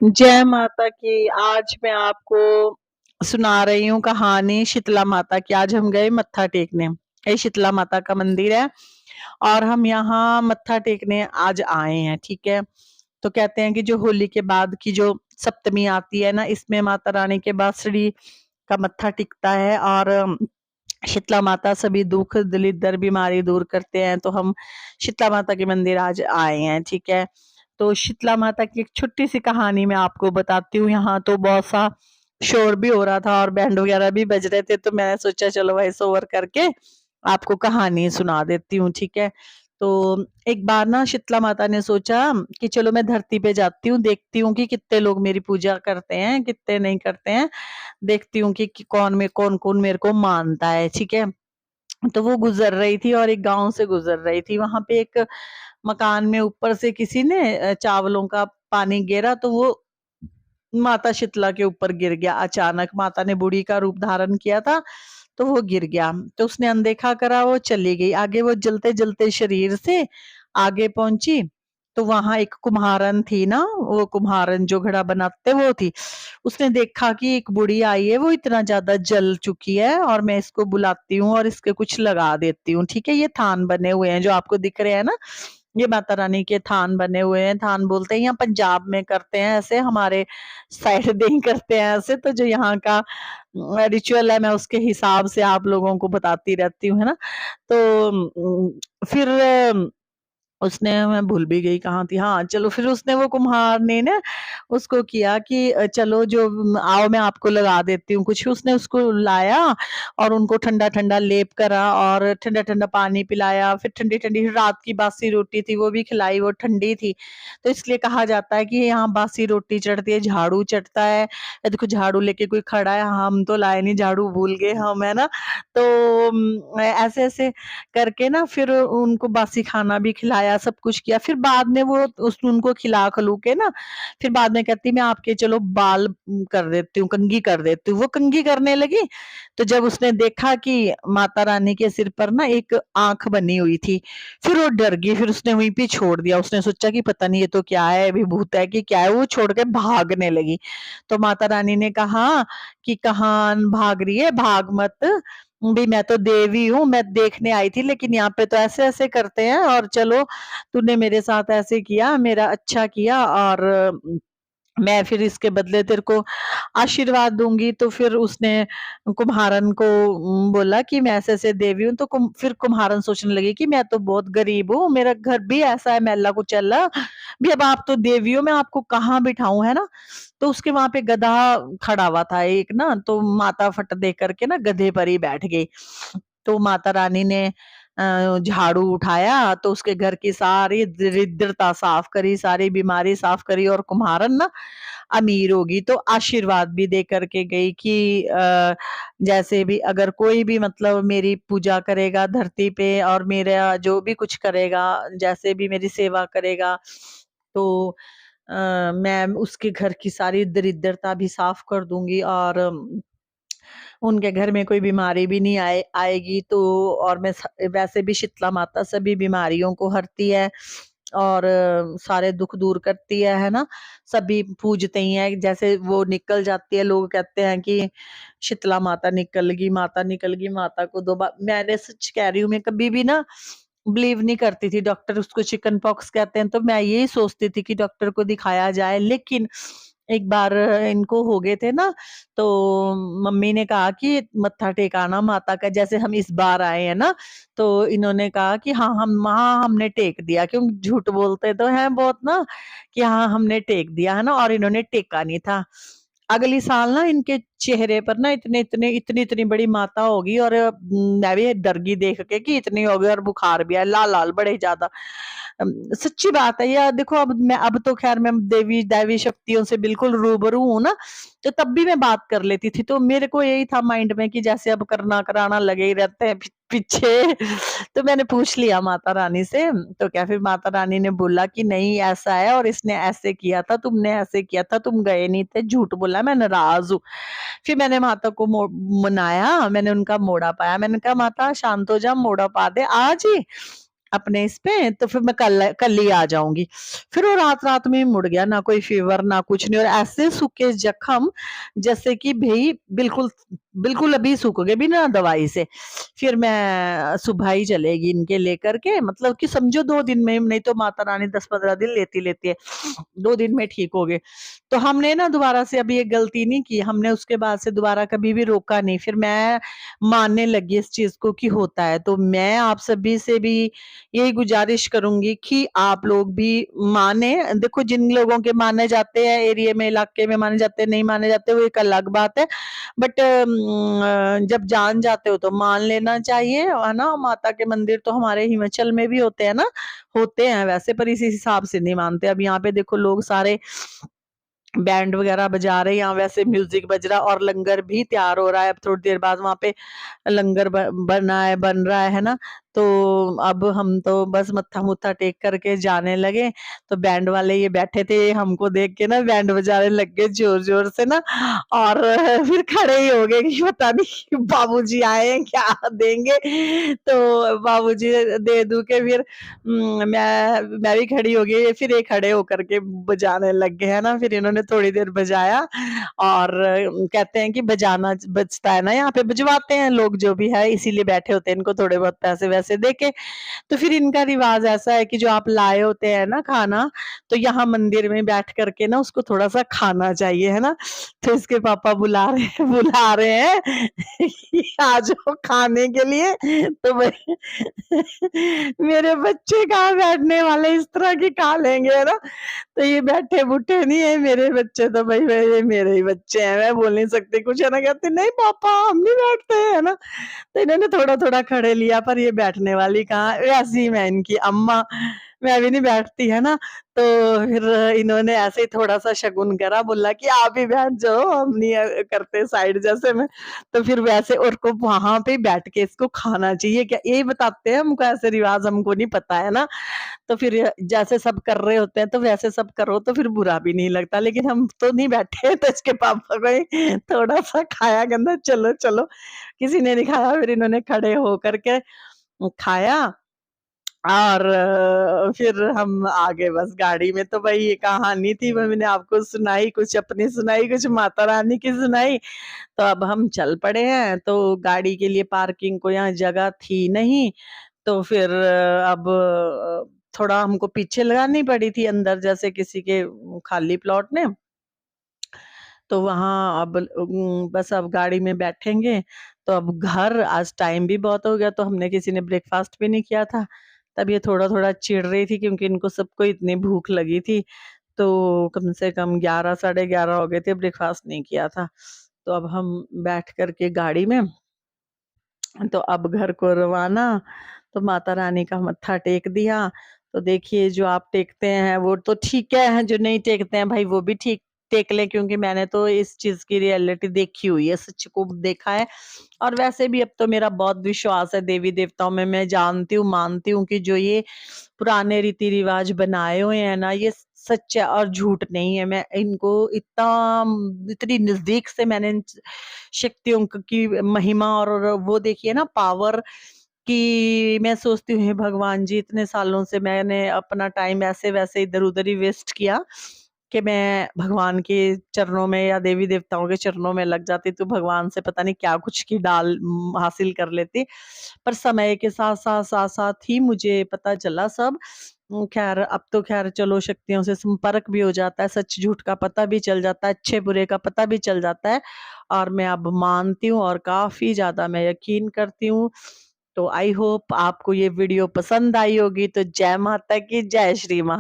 जय माता की। आज मैं आपको सुना रही हूँ कहानी शीतला माता की। आज हम गए मत्था टेकने। ये शीतला माता का मंदिर है और हम यहाँ मत्था टेकने आज आए हैं। ठीक है, तो कहते हैं कि जो होली के बाद की जो सप्तमी आती है ना, इसमें माता रानी के बांसुरी का मत्था टिकता है और शीतला माता सभी दुख दलिद्र बीमारी दूर करते हैं। तो हम शीतला माता के मंदिर आज आए हैं। ठीक है, तो शीतला माता की एक छोटी सी कहानी मैं आपको बताती हूँ। यहाँ तो बहुत सा शोर भी हो रहा था और बैंड वगैरह भी बज रहे थे, तो मैंने सोचा चलो वॉइस ओवर करके आपको कहानी सुना देती हूँ। ठीक है, तो एक बार ना शीतला माता ने सोचा कि चलो मैं धरती पे जाती हूँ, देखती हूँ कि कितने लोग मेरी पूजा करते हैं कितने नहीं करते हैं, देखती हूँ कि कौन कौन मेरे को मानता है। ठीक है, तो वो गुजर रही थी और एक गांव से गुजर रही थी। वहां पे एक मकान में ऊपर से किसी ने चावलों का पानी गिरा, तो वो माता शीतला के ऊपर गिर गया। अचानक माता ने बूढ़ी का रूप धारण किया था, तो वो गिर गया। तो उसने अनदेखा करा, वो चली गई आगे। वो जलते जलते शरीर से आगे पहुंची, तो वहां एक कुम्हारन थी ना, वो कुम्हारन जो घड़ा बनाते वो थी। उसने देखा कि एक बुढ़ी आई है, वो इतना ज्यादा जल चुकी है और मैं इसको बुलाती हूँ और इसके कुछ लगा देती हूँ। ठीक है, ये थान बने हुए हैं जो आपको दिख रहे हैं ना, ये माता रानी के थान बने हुए हैं। थान बोलते हैं, यहाँ पंजाब में करते हैं ऐसे, हमारे साइड नहीं करते हैं ऐसे। तो जो यहाँ का रिचुअल है, मैं उसके हिसाब से आप लोगों को बताती रहती हूँ, है ना। तो फिर उसने, मैं भूल भी गई कहाँ थी। हाँ चलो, फिर उसने, वो कुम्हार ने ना उसको किया कि चलो जो आओ मैं आपको लगा देती हूँ कुछ। उसने उसको लाया और उनको ठंडा ठंडा लेप करा और ठंडा ठंडा पानी पिलाया। फिर ठंडी ठंडी रात की बासी रोटी थी, वो भी खिलाई, वो ठंडी थी। तो इसलिए कहा जाता है कि यहाँ बासी रोटी चढ़ती है, झाड़ू चढ़ता है। ये देखो झाड़ू लेके कोई खड़ा है, हम तो लाए नहीं, झाड़ू भूल गए हम, है ना। तो ऐसे ऐसे करके ना फिर उनको बासी खाना भी खिलाया, सब कुछ किया। फिर बाद में वो उस उनको खिला खलू के ना, फिर बाद में कहती मैं आपके चलो बाल कर देती हूँ, कंघी कर देती हूँ। वो कंघी करने लगी, तो जब उसने देखा कि माता रानी के सिर पर ना एक आंख बनी हुई थी, फिर वो डर गई। फिर उसने वहीं पे छोड़ दिया। उसने सोचा कि पता नहीं ये तो क्या है, अभी भूत है कि क्या है। वो छोड़ के भागने लगी। तो माता रानी ने कहा कि कहाँ भाग रही है, भाग मत भी, मैं तो देवी हूँ, मैं देखने आई थी, लेकिन यहाँ पे तो ऐसे ऐसे करते हैं। और चलो, तूने मेरे साथ ऐसे किया, मेरा अच्छा किया, और मैं फिर इसके बदले तेरे को आशीर्वाद दूंगी। तो फिर उसने कुम्हारन को बोला कि मैं ऐसे ऐसे देवी हूँ। तो फिर कुम्हारन सोचने लगी कि मैं तो बहुत गरीब हूँ, मेरा घर भी ऐसा है मैला कुचैला भी, अब आप तो देवी हो, मैं आपको कहाँ बिठाऊं, है ना। तो उसके वहां पे गधा खड़ा हुआ था एक ना, तो माता फट दे करके ना गधे पर ही बैठ गई। तो माता रानी ने झाड़ू उठाया, तो उसके घर की सारी दरिद्रता साफ करी, सारी बीमारी साफ करी, और कुम्हारन ना अमीर होगी। तो आशीर्वाद भी दे करके गई कि जैसे भी अगर कोई भी मतलब मेरी पूजा करेगा धरती पे, और मेरा जो भी कुछ करेगा, जैसे भी मेरी सेवा करेगा, तो मैं उसके घर की सारी दरिद्रता भी साफ कर दूंगी, और उनके घर में कोई बीमारी भी नहीं आएगी। तो और वैसे भी शीतला माता सभी बीमारियों को हरती है और सारे दुख दूर करती है ना। सभी पूजते ही हैं, जैसे वो निकल जाती है, लोग कहते हैं कि शीतला माता निकल गई, माता निकल गई, माता को दो बार। मैंने सच कह रही हूँ, मैं कभी भी ना बिलीव नहीं करती थी। डॉक्टर उसको चिकन पॉक्स कहते हैं, तो मैं यही सोचती थी कि डॉक्टर को दिखाया जाए। लेकिन एक बार इनको हो गए थे ना, तो मम्मी ने कहा कि मत्था टेकाना माता का, जैसे हम इस बार आए हैं ना, तो इन्होंने कहा कि हाँ हम, हाँ हमने टेक दिया, क्यों झूठ बोलते तो हैं बहुत ना, कि हाँ हमने टेक दिया, है ना। और इन्होंने टेका नहीं था। अगली साल ना इनके चेहरे पर ना इतनी इतनी बड़ी माता होगी, और मैं भी डर गई देख के कि इतनी हो गई, और बुखार भी है, लाल लाल बड़े ज्यादा। सच्ची बात है यार। देखो अब मैं, अब तो खैर मैं देवी दैवी शक्तियों से बिल्कुल रूबरू हूँ ना, तो तब भी मैं बात कर लेती थी। तो मेरे को यही था माइंड में कि जैसे अब करना कराना लगे ही रहते हैं पीछे। तो मैंने पूछ लिया माता रानी से, तो क्या फिर माता रानी ने बोला कि नहीं ऐसा है, और इसने ऐसे किया था, तुमने ऐसे किया था, तुम गए नहीं थे, झूठ बोला, मैं नाराज हूँ। फिर मैंने माता को मनाया, मैंने उनका मोड़ा पाया। मैंने कहा माता शांत हो जा, मोड़ा पा दे आज ही। अपने इस पे, तो फिर मैं कल ही आ जाऊंगी। फिर वो रात रात में ही मुड़ गया, ना कोई फीवर ना कुछ नहीं, और ऐसे सूखे जख्म जैसे कि भाई बिल्कुल बिल्कुल अभी सूख गए बिना दवाई से। फिर मैं सुबह ही चलेगी इनके लेकर के, मतलब कि समझो 2 दिन में, नहीं तो माता रानी 10-15 दिन लेती लेती है, 2 दिन में ठीक हो गए। तो हमने ना दोबारा से अभी ये गलती नहीं की, हमने उसके बाद से दोबारा कभी भी रोका नहीं। फिर मैं मानने लगी इस चीज को कि होता है। तो मैं आप सभी से भी यही गुजारिश करूंगी कि आप लोग भी माने। देखो जिन लोगों के माने जाते हैं, एरिया में इलाके में माने जाते हैं, नहीं माने जाते, वो एक अलग बात है। बट जब जान जाते हो तो मान लेना चाहिए, है ना। माता के मंदिर तो हमारे हिमाचल में भी होते हैं ना, होते हैं वैसे, पर इसी हिसाब से नहीं मानते। अब यहाँ पे देखो लोग सारे बैंड वगैरह बजा रहे हैं, यहाँ वैसे म्यूजिक बज रहा, और लंगर भी तैयार हो रहा है। अब थोड़ी देर बाद वहां पे लंगर बन रहा है ना। तो अब हम तो बस मत्था मुत्था टेक करके जाने लगे। तो बैंड वाले ये बैठे थे, हमको देख के ना बैंड बजाने लग गए जोर जोर से ना। और फिर खड़े ही हो गए कि पता नहीं बाबूजी आए हैं क्या देंगे। तो बाबूजी दे दू के फिर मैं भी खड़ी हो गई, फिर ये खड़े होकर के बजाने लग गए है ना। फिर इन्होंने थोड़ी देर बजाया, और कहते हैं कि बजाना बजता है ना, यहाँ पे बजवाते हैं लोग जो भी है, इसीलिए बैठे होते हैं, इनको थोड़े बहुत पैसे वैसे देके। तो फिर इनका रिवाज ऐसा है कि जो आप लाए होते हैं ना खाना, तो यहाँ मंदिर में बैठ करके ना उसको थोड़ा सा खाना चाहिए, है ना। तो इसके पापा बुला रहे हैं कि आ जाओ खाने के लिए। तो मेरे बच्चे कहाँ बैठने वाले, इस तरह की खा लेंगे, है ना। तो ये बैठे बुठे नहीं है मेरे बच्चे, तो भाई ये मेरे ही बच्चे हैं, मैं बोल नहीं सकती कुछ, है ना। कहते नहीं पापा हम नहीं बैठते, है ना। तो इन्होंने थोड़ा थोड़ा खड़े लिया, पर ये बैठने वाली कहाँ, वैसी ही मैं इनकी अम्मा, मैं भी नहीं बैठती, है ना। तो फिर इन्होंने ऐसे ही थोड़ा सा शगुन करा, बोला कि आप ही बैठ जाओ, हम नहीं करते साइड जैसे में। तो फिर वैसे, और को वहां पे बैठ के इसको खाना चाहिए क्या, ये बताते हैं हमको, ऐसे रिवाज हमको नहीं पता है ना। तो फिर जैसे सब कर रहे होते हैं तो वैसे सब करो तो फिर बुरा भी नहीं लगता, लेकिन हम तो नहीं बैठे। तो इसके पापा को ही थोड़ा सा खाया, कहना चलो चलो, किसी ने नहीं खाया। फिर इन्होंने खड़े होकर के खाया, और फिर हम आगे बस गाड़ी में। तो भाई ये कहानी थी, वो मैंने आपको सुनाई, कुछ अपनी सुनाई, कुछ माता रानी की सुनाई। तो अब हम चल पड़े हैं, तो गाड़ी के लिए पार्किंग को यहाँ जगह थी नहीं। तो फिर अब थोड़ा हमको पीछे लगानी पड़ी थी अंदर, जैसे किसी के खाली प्लॉट में। तो वहाँ अब बस अब गाड़ी में बैठेंगे। तो अब घर, आज टाइम भी बहुत हो गया, तो हमने किसी ने ब्रेकफास्ट भी नहीं किया था। तब ये थोड़ा थोड़ा चिढ़ रही थी, क्योंकि इनको सबको इतनी भूख लगी थी। तो कम से कम 11 साढ़े 11 हो गए थे, ब्रेकफास्ट नहीं किया था। तो अब हम बैठ करके गाड़ी में, तो अब घर को रवाना। तो माता रानी का मत्था टेक दिया। तो देखिए जो आप टेकते हैं वो तो ठीक है, जो नहीं टेकते हैं भाई वो भी ठीक टेक ले, क्योंकि मैंने तो इस चीज की रियलिटी देखी हुई है, सच को देखा है। और वैसे भी अब तो मेरा बहुत विश्वास है देवी देवताओं में, मैं जानती हूँ, मानती हूँ कि जो ये पुराने रीति रिवाज बनाए हुए हैं ना, ये सच है और झूठ नहीं है। मैं इनको इतनी नजदीक से मैंने इन शक्तियों की महिमा और वो देखिए ना, पावर, कि मैं सोचती हूँ हे भगवान जी, इतने सालों से मैंने अपना टाइम ऐसे वैसे इधर उधर ही वेस्ट किया, कि मैं भगवान के चरणों में या देवी देवताओं के चरणों में लग जाती, तो भगवान से पता नहीं क्या कुछ की डाल हासिल कर लेती। पर समय के साथ साथ ही मुझे पता चला सब। खैर अब तो खैर चलो, शक्तियों से संपर्क भी हो जाता है, सच झूठ का पता भी चल जाता है, अच्छे बुरे का पता भी चल जाता है। और मैं अब मानती हूँ, और काफी ज्यादा मैं यकीन करती हूँ। तो आई होप आपको ये वीडियो पसंद आई होगी। तो जय माता की, जय श्री माता।